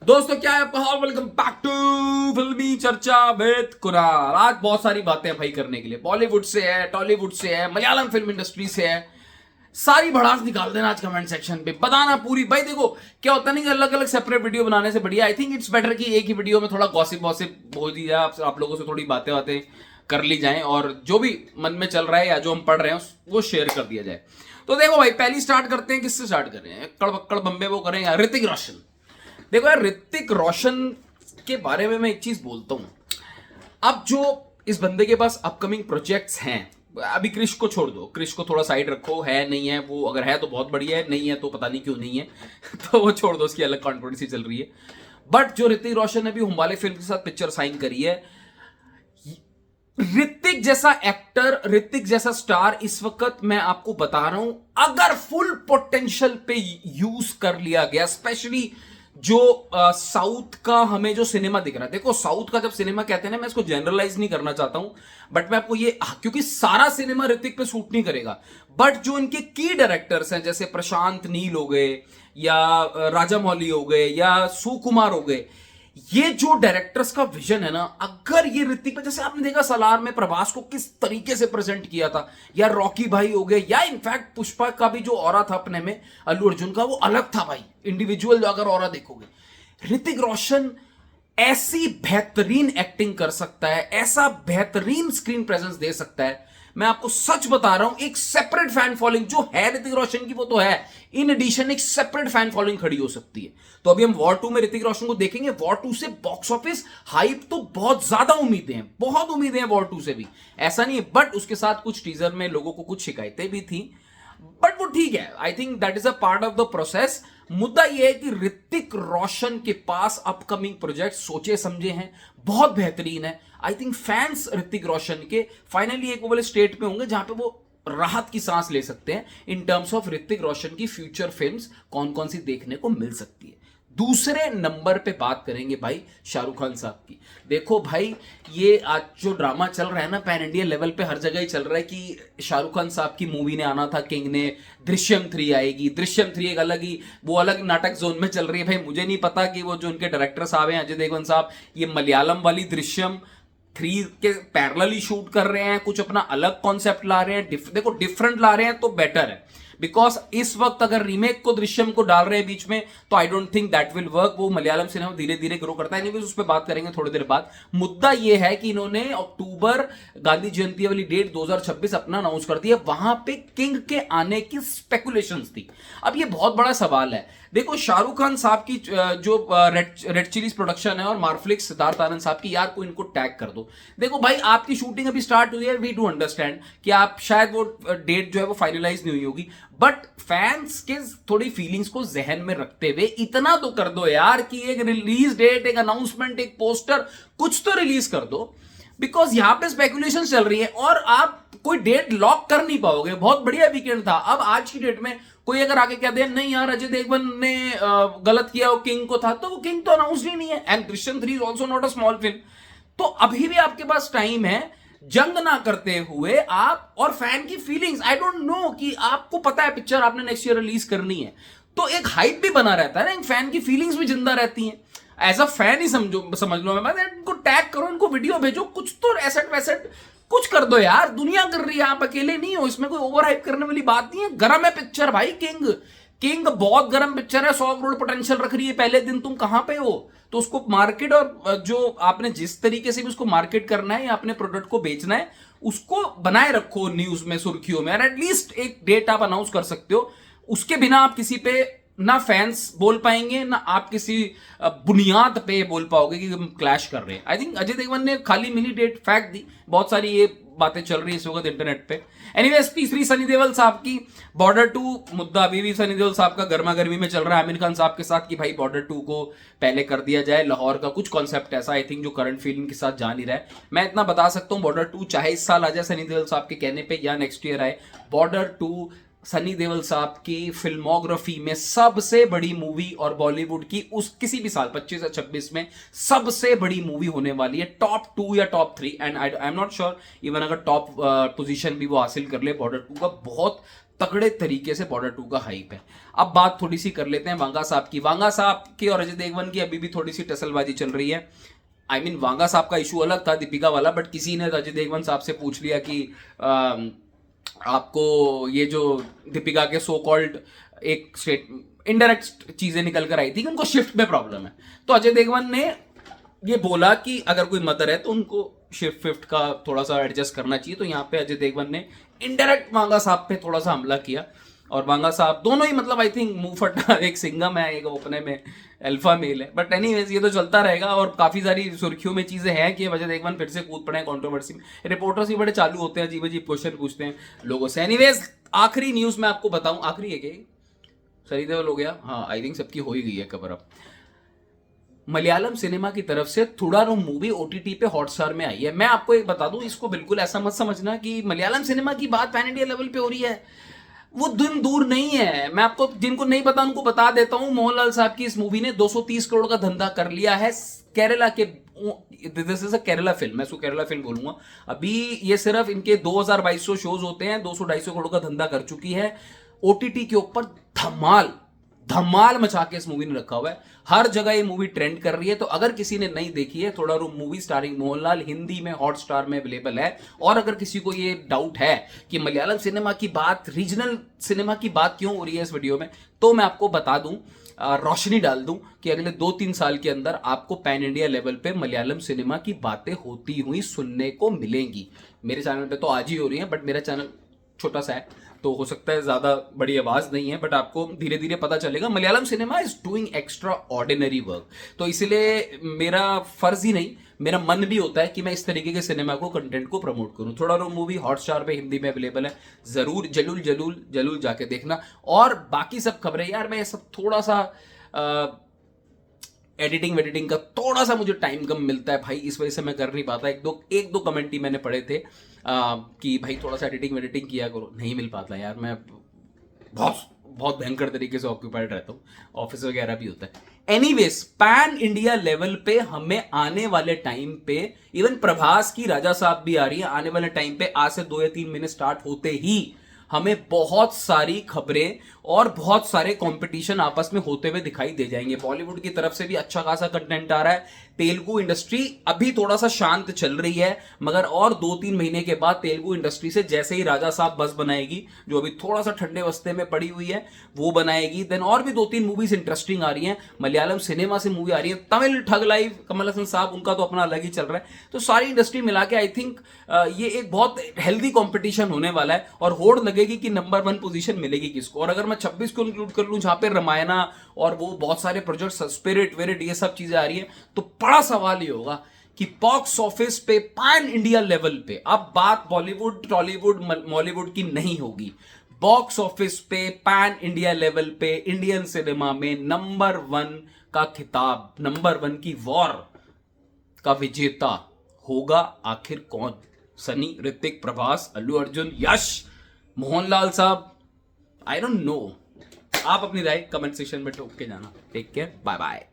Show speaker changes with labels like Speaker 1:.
Speaker 1: दोस्तों क्या है आपका हाल। वेलकम बैक टू फिल्मी चर्चा विद कुणाल। आज बहुत सारी बातें भाई करने के लिए, बॉलीवुड से है, टॉलीवुड से है, मलयालम फिल्म इंडस्ट्री से है। सारी भड़ास निकाल देना आज कमेंट सेक्शन पे, बताना पूरी। भाई देखो क्या होता नहीं कि अलग अलग सेपरेट वीडियो बनाने से बढ़िया आई थिंक इट्स बेटर कि एक ही वीडियो में थोड़ा गॉसिप हो दी जाए, आप लोगों से थोड़ी बातें कर ली जाए और जो भी मन में चल रहा है या जो हम पढ़ रहे हैं वो शेयर कर दिया जाए। तो देखो भाई, पहली स्टार्ट करते हैं, किससे स्टार्ट कर रहे हैं? कड़बक्कड़ बम्बे वो करें या ऋतिक रोशन। देखो यार, ऋतिक रोशन के बारे में मैं एक चीज बोलता हूं। अब जो इस बंदे के पास अपकमिंग प्रोजेक्ट्स हैं, अभी क्रिश को छोड़ दो, क्रिश को थोड़ा साइड रखो, है नहीं है वो, अगर है तो बहुत बढ़िया है, नहीं है तो पता नहीं क्यों नहीं है तो वो छोड़ दो, उसकी अलग कंट्रोवर्सी चल रही है। बट जो ऋतिक रोशन ने भी हुम्बाले फिल्म के साथ पिक्चर साइन करी है, ऋतिक जैसा एक्टर, ऋतिक जैसा स्टार इस वक्त मैं आपको बता रहा हूं, अगर फुल पोटेंशियल पे यूज कर लिया गया, स्पेशली जो साउथ का हमें जो सिनेमा दिख रहा है। देखो साउथ का जब सिनेमा कहते हैं ना, मैं इसको जनरलाइज नहीं करना चाहता हूं, बट मैं आपको ये, क्योंकि सारा सिनेमा ऋतिक पे सूट नहीं करेगा, बट जो इनके की डायरेक्टर्स हैं जैसे प्रशांत नील हो गए या राजा मौली हो गए या सुकुमार हो गए, ये जो डायरेक्टर्स का विजन है ना, अगर ये ऋतिक पे, जैसे आपने देखा सलार में प्रभास को किस तरीके से प्रेजेंट किया था, या रॉकी भाई हो गए, या इनफैक्ट पुष्पा का भी जो ऑरा था अपने में, अल्लू अर्जुन का, वो अलग था भाई, इंडिविजुअल अगर ऑरा देखोगे। ऋतिक रोशन ऐसी बेहतरीन एक्टिंग कर सकता है, ऐसा बेहतरीन स्क्रीन प्रेजेंस दे सकता है। मैं आपको सच बता रहा हूं, एक सेपरेट फैन फॉलोइंग जो है ऋतिक रोशन की, वो तो है, इन एडिशन एक सेपरेट फैन फॉलोइंग खड़ी हो सकती है। तो अभी हम वॉर 2 में ऋतिक रोशन को देखेंगे। वॉर 2 से बॉक्स ऑफिस हाइप तो बहुत ज्यादा उम्मीदें हैं, बहुत उम्मीदें हैं वॉर 2 से भी, ऐसा नहीं है। बट उसके साथ कुछ टीजर में लोगों को कुछ शिकायतें भी थी, बट वो ठीक है, I think that is a part of the process. मुद्दा यह है कि ऋतिक रोशन के पास अपकमिंग प्रोजेक्ट सोचे समझे हैं, बहुत बेहतरीन है। I think fans Hrithik Roshan के फाइनली एक वो वाले स्टेट में होंगे जहां पे वो राहत की सांस ले सकते हैं in terms of Hrithik Roshan की फ्यूचर फिल्म्स कौन कौन सी देखने को मिल सकती है। दूसरे नंबर पे बात करेंगे भाई शाहरुख खान साहब की। देखो भाई, ये आज जो ड्रामा चल रहा है ना, पैन इंडिया लेवल पे हर जगह ही चल रहा है कि शाहरुख खान साहब की मूवी ने आना था, किंग ने, दृश्यम 3 आएगी। दृश्यम 3 एक अलग ही, वो अलग नाटक जोन में चल रही है भाई। मुझे नहीं पता कि वो जो उनके डायरेक्टर साहब हैं, अजय देवगन साहब, ये मलयालम वाली दृश्यम 3 के पैरेलली शूट कर रहे हैं, कुछ अपना अलग कॉन्सेप्ट ला रहे हैं। देखो डिफरेंट ला रहे हैं तो बेटर है, बिकॉज इस वक्त अगर रीमेक को दृश्यम को डाल रहे हैं बीच में, तो I don't think that will work. वो मलयालम सिनेमा धीरे धीरे ग्रो करता है, नहीं उस पर बात करेंगे थोड़ी देर बाद। मुद्दा यह है कि इन्होंने अक्टूबर गांधी जयंती वाली डेट 2026 अपना अनाउंस कर दिया, वहां पे किंग के आने की स्पेकुलेशंस थी। अब ये बहुत बड़ा सवाल है। देखो शाहरुख खान साहब की जो रेड चिलीज प्रोडक्शन है और मार्फ्लिक्स सिद्धार्थ आनंद साहब की, यार को इनको टैग कर दो। देखो भाई, आपकी शूटिंग अभी स्टार्ट हुई है, वी डू अंडरस्टैंड कि आप शायद वो डेट जो है वो फाइनलाइज नहीं हुई होगी, बट फैंस के थोड़ी फीलिंग्स को जहन में रखते हुए इतना तो कर दो यार कि एक रिलीज डेट, एक अनाउंसमेंट, एक पोस्टर, कुछ तो रिलीज कर दो। बिकॉज यहां पे स्पेकुलेशन चल रही है और आप कोई डेट लॉक कर नहीं पाओगे। बहुत बढ़िया वीकेंड था, अब आज की डेट में कोई अगर आके कह दे नहीं यार अजय देवगन ने गलत किया, वो किंग को था, तो वो किंग तो अनाउंस ही नहीं है। And Drishyam 3 is also not a small film. तो अभी भी आपके पास टाइम है, जंग ना करते हुए आप और फैन की फीलिंग्स, आई डोंट नो कि आपको पता है पिक्चर आपने नेक्स्ट ईयर रिलीज करनी है, तो एक हाइप भी बना रहता है ना, फैन की फीलिंग्स भी जिंदा रहती हैं। एज अ फैन ही समझ लो, मैं इनको टैग करो, इनको वीडियो भेजो, कुछ तो एसेट वैसेट कुछ कर दो यार, दुनिया कर रही है, आप अकेले नहीं हो, इसमें कोई ओवर हाइप करने वाली बात नहीं है। गरम है पिक्चर भाई, किंग बहुत गरम पिक्चर है, 100 करोड़ पोटेंशियल रख रही है, पहले दिन तुम कहां पे हो? तो उसको मार्केट, और जो आपने जिस तरीके से भी उसको मार्केट करना है या अपने प्रोडक्ट को बेचना है, उसको बनाए रखो न्यूज में, सुर्खियों में, एटलीस्ट एक डेट आप अनाउंस कर सकते हो। उसके बिना आप किसी पे ना फैंस बोल पाएंगे, ना आप किसी बुनियाद पे बोल पाओगे कि हम क्लैश कर रहे हैं। आई थिंक अजय देवगन ने खाली मिली डेट फैक्ट दी, बहुत सारी ये बातें चल रही है इस वक्त इंटरनेट पे। एनीवेज, तीसरी सनी देओल साहब की बॉर्डर 2 मुद्दा अभी भी सनी देओल साहब का गर्मा गर्मी में चल रहा है आमिर खान साहब के साथ कि भाई बॉर्डर 2 को पहले कर दिया जाए। लाहौर का कुछ कॉन्सेप्ट ऐसा आई थिंक जो करंट फिल्म के साथ जा नहीं रहा है। मैं इतना बता सकता हूं, बॉर्डर 2 चाहे इस साल आ जाए सनी देओल साहब के कहने पे या नेक्स्ट ईयर आए, बॉर्डर 2 सनी देओल साहब की फिल्मोग्राफी में सबसे बड़ी मूवी और बॉलीवुड की उस किसी भी साल 25 या 26 में सबसे बड़ी मूवी होने वाली है, टॉप 2 या top 3। And I am not sure even अगर टॉप पोजीशन भी वो हासिल कर ले बॉर्डर 2 का, बहुत तगड़े तरीके से बॉर्डर 2 का हाइप है। अब बात थोड़ी सी कर लेते हैं वांगा साहब की। वांगा साहब की और अजय देवगन की अभी भी थोड़ी सी टसलबाजी चल रही है। आई मीन वांगा साहब का इशू अलग था दीपिका वाला, बट किसी ने अजय देवगन साहब से पूछ लिया कि आपको ये जो दीपिका के सो कॉल्ड एक स्टेट इनडायरेक्ट चीजें निकल कर आई थी कि उनको शिफ्ट में प्रॉब्लम है, तो अजय देवगन ने ये बोला कि अगर कोई मदर है तो उनको शिफ्ट का थोड़ा सा एडजस्ट करना चाहिए। तो यहाँ पे अजय देवगन ने इनडायरेक्ट वांगा साहब पे थोड़ा सा हमला किया, और वांगा साहब दोनों ही मतलब आई थिंक मुंह फटा, एक सिंगम है, एक अपने में अल्फा मेल है। बट एनीवेज ये तो चलता रहेगा, और काफी सारी सुर्खियों में चीजें हैं कि अजय देवगन फिर से कूद पड़े कंट्रोवर्सी में। रिपोर्टर्स भी बड़े चालू होते हैं, अजीब अजीब क्वेश्चन पूछते हैं लोगों से। एनीवेज आखिरी न्यूज मैं आपको बताऊं, आखिरी है क्या सनी देओल हो गया, हाँ आई थिंक सबकी हो ही गई है कवर अप। मलयालम सिनेमा की तरफ से थुड़ारुम मूवी ओटीटी पे हॉटस्टार में आई है। मैं आपको एक बता दूं, इसको बिल्कुल ऐसा मत समझना कि मलयालम सिनेमा की बात पैन इंडिया लेवल पे हो रही है, वो दिन दूर नहीं है। मैं आपको जिनको नहीं पता उनको बता देता हूं, मोहनलाल साहब की इस मूवी ने 230 करोड़ का धंधा कर लिया है केरला के। This is a Kerala film, मैं इसको केरला फिल्म बोलूंगा। अभी ये सिर्फ इनके 2200 शोज होते हैं, 200-250 करोड़ का धंधा कर चुकी है। ओटीटी के ऊपर धमाल धमाल मचा के इस मूवी ने रखा हुआ है, हर जगह ये मूवी ट्रेंड कर रही है। तो अगर किसी ने नहीं देखी है, थुड़ारुम मूवी स्टारिंग मोहनलाल हिंदी में हॉटस्टार में अवेलेबल है। और अगर किसी को ये डाउट है कि मलयालम सिनेमा की बात, रीजनल सिनेमा की बात क्यों हो रही है इस वीडियो में, तो मैं आपको बता दूं, रोशनी डाल दूं कि अगले 2-3 साल के अंदर आपको पैन इंडिया लेवल पे मलयालम सिनेमा की बातें होती हुई सुनने को मिलेंगी। मेरे चैनल पे तो आज ही हो रही है, बट मेरा चैनल छोटा सा है तो हो सकता है ज्यादा बड़ी आवाज नहीं है, बट आपको धीरे धीरे पता चलेगा। Malayalam cinema is doing extra ordinary work, तो इसलिए मेरा फर्ज ही नहीं, मेरा मन भी होता है कि मैं इस तरीके के सिनेमा को, कंटेंट को प्रमोट करूं। थुड़ारुम मूवी हॉटस्टार पे हिंदी में अवेलेबल है, जरूर जरूर जरूर जरूर जाके देखना। और बाकी सब खबरें यार, मैं सब थोड़ा सा एडिटिंग वेडिटिंग का थोड़ा सा मुझे टाइम कम मिलता है भाई, इस वजह से मैं कर नहीं पाता। एक दो कमेंट ही मैंने पढ़े थे कि भाई थोड़ा सा एडिटिंग वेडिटिंग किया करो, नहीं मिल पाता यार। मैं बहुत भयंकर तरीके से ऑक्यूपाइड रहता हूँ, ऑफिस वगैरह भी होता है। एनीवेज पैन इंडिया लेवल पे हमें आने वाले टाइम पे, इवन प्रभास की राजा साहब भी आ रही है आने वाले टाइम पे, आज से 2 या 3 महीने स्टार्ट होते ही हमें बहुत सारी खबरें और बहुत सारे कंपटीशन आपस में होते हुए दिखाई दे जाएंगे। बॉलीवुड की तरफ से भी अच्छा खासा कंटेंट आ रहा है। तेलुगु इंडस्ट्री अभी थोड़ा सा शांत चल रही है, मगर और 2-3 महीने के बाद तेलुगु इंडस्ट्री से जैसे ही राजा साहब बस बनाएगी, जो अभी थोड़ा सा ठंडे वस्ते में पड़ी हुई है, वो बनाएगी, देन और भी 2-3 मूवीज इंटरेस्टिंग आ रही हैं। मलयालम सिनेमा से मूवी आ रही है, तमिल ठग लाइव कमल हसन साहब, उनका तो अपना अलग ही चल रहा है। तो सारी इंडस्ट्री मिला के आई थिंक ये एक बहुत हेल्दी कॉम्पिटिशन होने वाला है, और होड़ लगेगी कि नंबर 1 पोजीशन मिलेगी किसको। और अगर मैं 26 को इंक्लूड कर लूं, जहां पे रामायणा और वो बहुत सारे प्रोजेक्ट, स्पिरिट वेरिट, ये सब चीजें आ रही है, तो बड़ा सवाल ये होगा कि बॉक्स ऑफिस पे पैन इंडिया लेवल पे, अब बात बॉलीवुड टॉलीवुड मॉलीवुड की नहीं होगी, बॉक्स ऑफिस पे पैन इंडिया लेवल पे इंडियन सिनेमा में नंबर 1 का खिताब, नंबर 1 की वॉर का विजेता होगा आखिर कौन? सनी, ऋतिक, प्रभास, अल्लू अर्जुन, यश, मोहनलाल साहब, आई डोंट नो। आप अपनी राय कमेंट सेक्शन में ठोक के जाना। Take care, bye bye.